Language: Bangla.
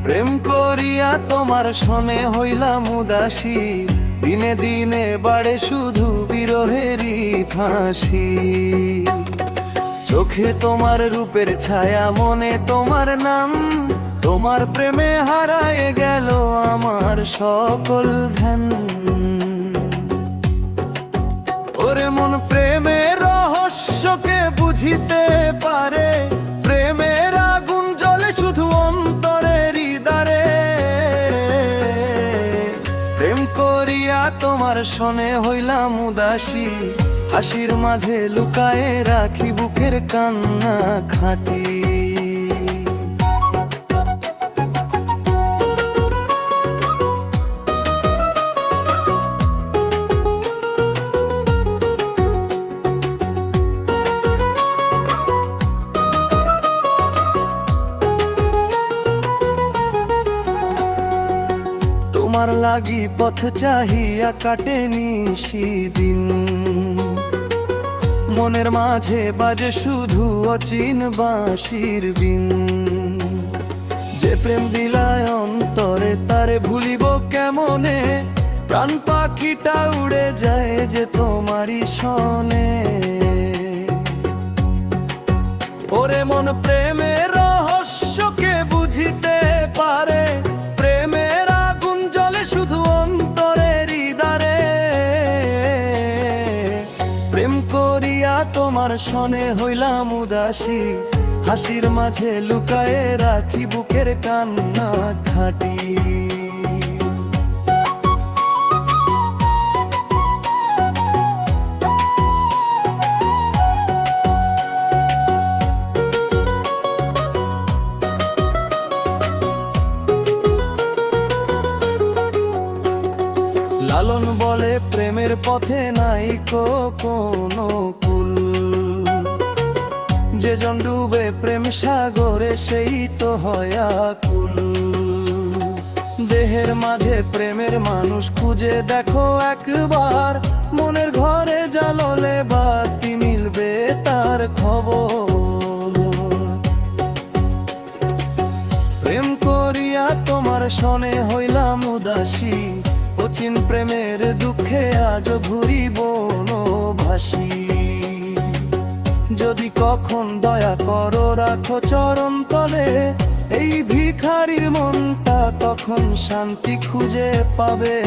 প্রেম করিয়া তোমার সনে হইলাম উদাসী, দিনে দিনে বাড়ে শুধু বিরহেরই ফাঁসি। চোখে তোমার রূপের ছায়া, মনে তোমার নাম, তোমার প্রেমে হারায় গেল আমার সকল ধ্যান। ওরে মন প্রেমের রহস্যকে বুঝিতে পারে, প্রেমের আগুন জ্বলে শুধু অন্তরের হৃদয়ে। প্রেম করিয়া তোমার সনে হইলাম উদাসী, হাসির মাঝে লুকায়ে রাখি বুকের কান্না খাঁটি। তোমার লাগি পথ চাহিয়া কাটেনি সেদিন, মনের মাঝে বাজে শুধু অচিন বাঁশির বিন। যে প্রেম বিলায় অন্তরে তারে ভুলিব কেমনে, প্রাণ পাখিটা উড়ে যায় যে তোমারই শনে। ওরে মন প্রেমের রহস্যকে বুঝিতে পারে, প্রেমের আগুন জ্বলে শুধু অন্তরের হৃদয়ে। প্রেম করিয়া তোমার সনে হইলাম উদাসী, হাসির মাঝে লুকায়ে রাখি বুকের কান্না খাঁটি। লালন বলে প্রেমের পথে নাই কোনো কুল, যে জন ডুবে প্রেম সাগরে সেই তো হয় আকুল। দেহের মাঝে প্রেমের মানুষ খুঁজে দেখো একবার, মনের ঘরে জ্বাললে বাতি মিলবে তার খবর। প্রেম করিয়া তোমার সনে হইলাম উদাসী, অচিন প্রেমের দুঃখে আজ ঘুরি বনবাসী। যদি কখন দয়া করো রাখো চরণ তলে, এই ভিখারির মনটা তখন শান্তি খুঁজে পাবে।